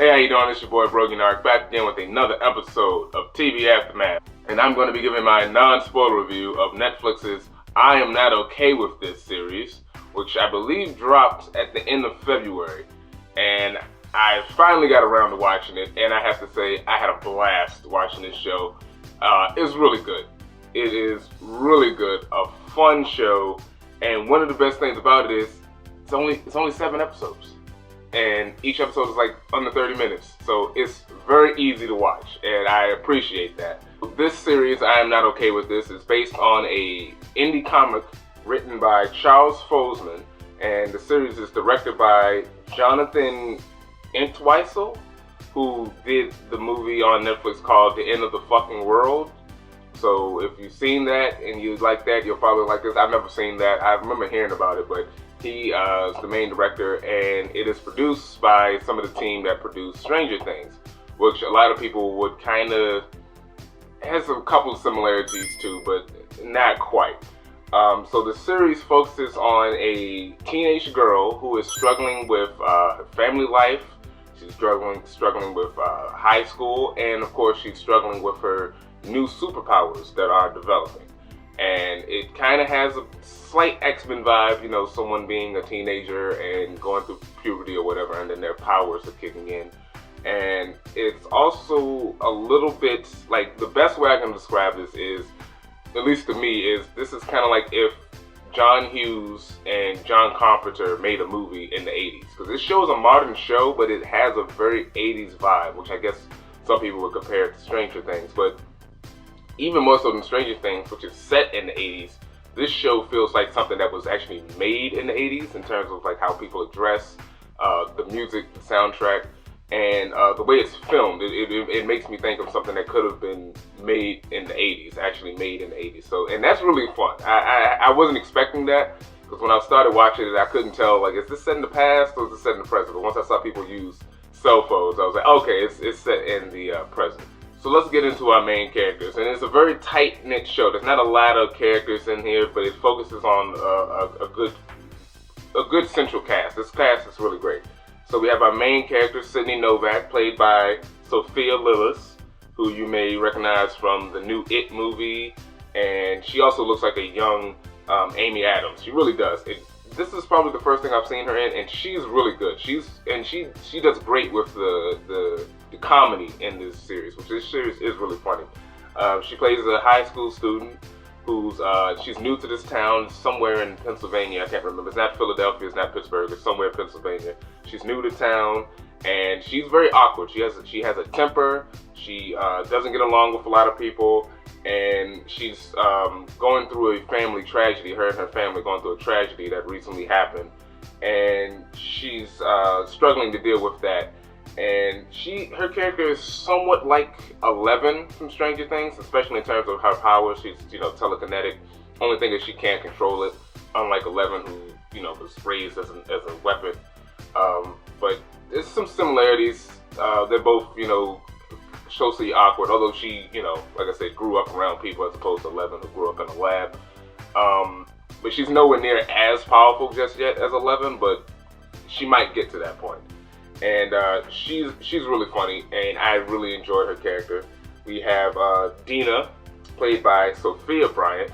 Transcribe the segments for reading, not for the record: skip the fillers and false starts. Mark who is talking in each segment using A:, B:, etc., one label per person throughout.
A: Hey, how you doing? It's your boy Brogi Naric back again with another episode of TV Aftermath. And I'm going to be giving my non-spoiler review of Netflix's I Am Not Okay With This series, which I believe dropped at the end of February. And I finally got around to watching it, and I have to say, I had a blast watching this show. It's really good. It is really good, a fun show, and one of the best things about it is it's only 7 episodes. And each episode is like under 30 minutes. So it's very easy to watch, and I appreciate that. This series, I Am Not Okay With This, is based on a indie comic written by Charles Fosman, and the series is directed by Jonathan Entwistle, who did the movie on Netflix called The End of the Fucking World. So if you've seen that and you like that, you'll probably like this. I've never seen that. I remember hearing about it, but he is the main director, and it is produced by some of the team that produced Stranger Things, which a lot of people would kind of has a couple of similarities to, but not quite. So the series focuses on a teenage girl who is struggling with her family life. She's struggling with high school, and of course she's struggling with her new superpowers that are developing. And it kind of has a slight X-Men vibe, you know, someone being a teenager and going through puberty or whatever, and then their powers are kicking in. And it's also a little bit, like, the best way I can describe this is, at least to me, is this is kind of like if John Hughes and John Carpenter made a movie in the 80s. Because this show is a modern show, but it has a very 80s vibe, which I guess some people would compare it to Stranger Things. But even more so than Stranger Things, which is set in the 80s, this show feels like something that was actually made in the 80s in terms of like how people dress, the music, the soundtrack, and the way it's filmed. It makes me think of something that could have been made in the 80s, actually made in the 80s. So, and that's really fun. I wasn't expecting that, because when I started watching it, I couldn't tell, like, is this set in the past or is this set in the present? But once I saw people use cell phones, I was like, okay, it's set in the present. So let's get into our main characters, and it's a very tight-knit show. There's not a lot of characters in here, but it focuses on a good central cast. This cast is really great. So we have our main character, Sydney Novak, played by Sophia Lillis, who you may recognize from the new It movie, and she also looks like a young Amy Adams. She really does. This is probably the first thing I've seen her in, and she's really good. She does great with the comedy in this series, which this series is really funny. She plays a high school student who's she's new to this town, somewhere in Pennsylvania. I can't remember. It's not Philadelphia. It's not Pittsburgh. It's somewhere in Pennsylvania. She's new to town, and she's very awkward. She has a temper. She doesn't get along with a lot of people, and she's going through a family tragedy. Her and her family going through a tragedy that recently happened, and she's struggling to deal with that. And her character is somewhat like Eleven from Stranger Things, especially in terms of her powers. She's, telekinetic. Only thing is she can't control it, unlike Eleven, who, was raised as a weapon. But there's some similarities. They're both, socially awkward, although she, like I said, grew up around people as opposed to Eleven, who grew up in a lab. But she's nowhere near as powerful just yet as Eleven, but she might get to that point. And she's really funny, and I really enjoy her character. We have Dina, played by Sophia Bryant,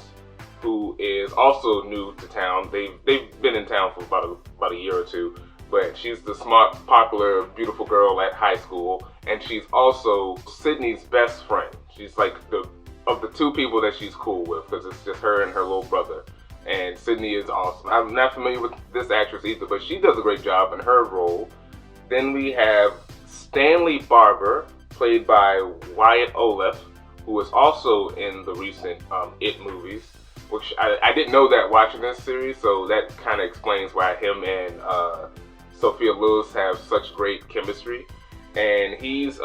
A: who is also new to town. They've been in town for about a year or two, but she's the smart, popular, beautiful girl at high school, and she's also Sydney's best friend. She's like of the two people that she's cool with, because it's just her and her little brother. And Sydney is awesome. I'm not familiar with this actress either, but she does a great job in her role. Then we have Stanley Barber, played by Wyatt Oleff, who is also in the recent It movies, which I didn't know that watching this series, so that kind of explains why him and Sophia Lillis have such great chemistry. And he's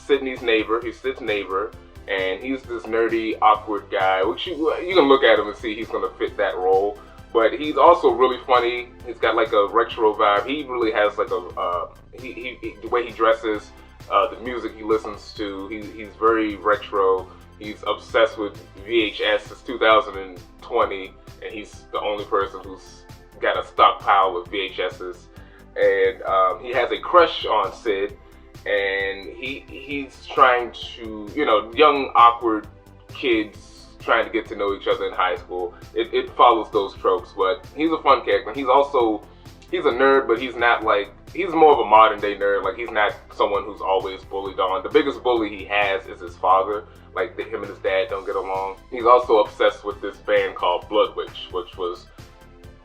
A: Sydney's neighbor. He's Sid's neighbor, and he's this nerdy, awkward guy, which you can look at him and see he's going to fit that role. But he's also really funny. He's got like a retro vibe. He really has like the way he dresses, the music he listens to. He's very retro. He's obsessed with VHS. It's 2020, and he's the only person who's got a stockpile of VHSs. And he has a crush on Sid, and he's trying to, you know, young awkward kids trying to get to know each other in high school. It follows those tropes, but he's a fun character. He's a nerd, but he's not like, he's more of a modern day nerd. Like, he's not someone who's always bullied on. The biggest bully he has is his father. Like, him and his dad don't get along. He's also obsessed with this band called Blood Witch, which was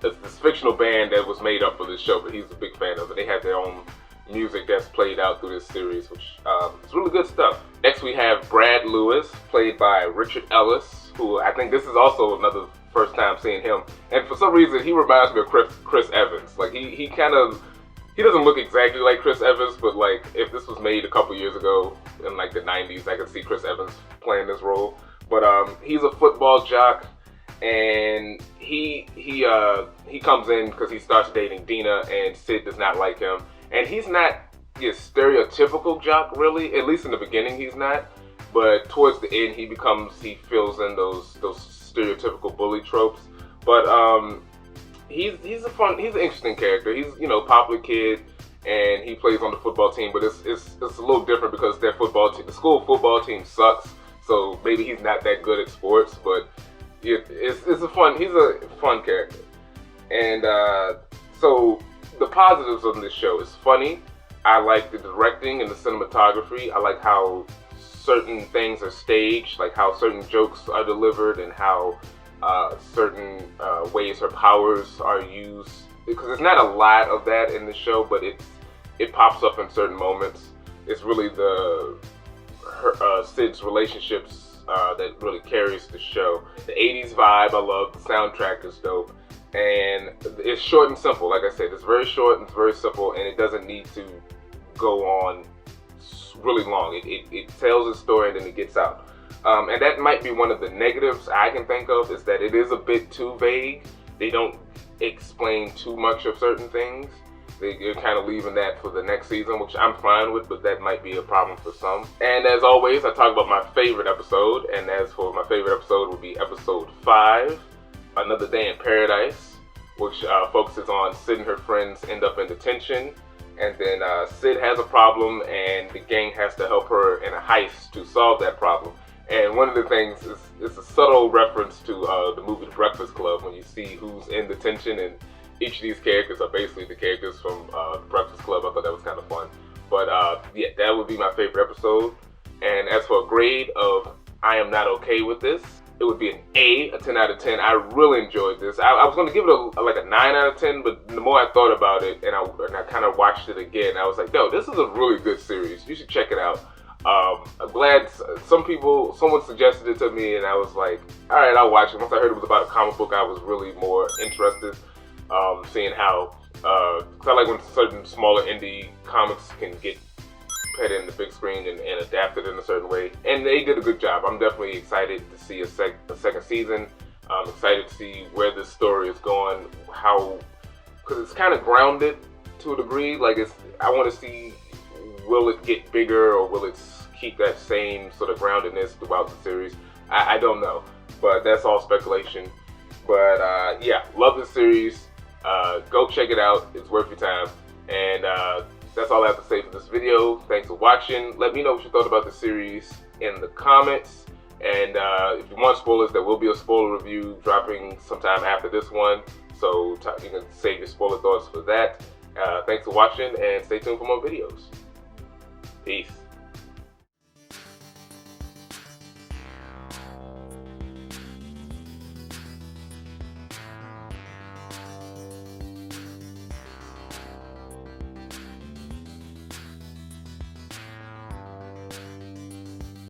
A: this fictional band that was made up for this show, but he's a big fan of it. They have their own music that's played out through this series, which is really good stuff. Next we have Brad Lewis, played by Richard Ellis, who I think this is also another first time seeing him. And for some reason, he reminds me of Chris Evans. Like, he doesn't look exactly like Chris Evans, but like, if this was made a couple years ago in like the 90s, I could see Chris Evans playing this role. But he's a football jock, and he comes in because he starts dating Dina, and Sid does not like him. And he's not your stereotypical jock, really. At least in the beginning, he's not. But towards the end, he fills in those stereotypical bully tropes. But he's an interesting character. He's, you know, popular kid, and he plays on the football team. But it's a little different because their the school football team sucks. So maybe he's not that good at sports, but he's a fun character. And so the positives of this show is funny. I like the directing and the cinematography. I like how certain things are staged, like how certain jokes are delivered, and how certain ways her powers are used. Because there's not a lot of that in the show, but it pops up in certain moments. It's really Sid's relationships that really carries the show. The 80s vibe, I love. The soundtrack is dope. And it's short and simple. Like I said, it's very short and it's very simple, and it doesn't need to go on really long. It tells a story and then it gets out. And that might be one of the negatives I can think of, is that it is a bit too vague. They don't explain too much of certain things. They're kind of leaving that for the next season, which I'm fine with, but that might be a problem for some. And as always, I talk about my favorite episode, and as for my favorite episode would be episode 5, Another Day in Paradise, which focuses on Sid and her friends end up in detention, and then Sid has a problem, and the gang has to help her in a heist to solve that problem. And one of the things is a subtle reference to the movie The Breakfast Club, when you see who's in detention, and each of these characters are basically the characters from The Breakfast Club. I thought that was kind of fun. But yeah, that would be my favorite episode. And as for a grade of I am not okay with this, it would be an A, a 10 out of 10. I really enjoyed this. I was going to give it like a 9 out of 10, but the more I thought about it and I kind of watched it again, I was like, yo, this is a really good series. You should check it out. I'm glad someone suggested it to me, and I was like, all right, I'll watch it. Once I heard it was about a comic book, I was really more interested, seeing how, because I like when certain smaller indie comics can get put in the big screen and adapted in a certain way, and they did a good job. I'm definitely excited to see a second season. I'm excited to see where this story is going, because it's kind of grounded to a degree. Like, I want to see, will it get bigger, or will it keep that same sort of groundedness throughout the series? I don't know, but that's all speculation. But yeah, love this series. Go check it out. It's worth your time. And that's all I have to say for this video. Thanks for watching. Let me know what you thought about the series in the comments. And if you want spoilers, there will be a spoiler review dropping sometime after this one. So you can save your spoiler thoughts for that. Thanks for watching, and stay tuned for more videos. Peace.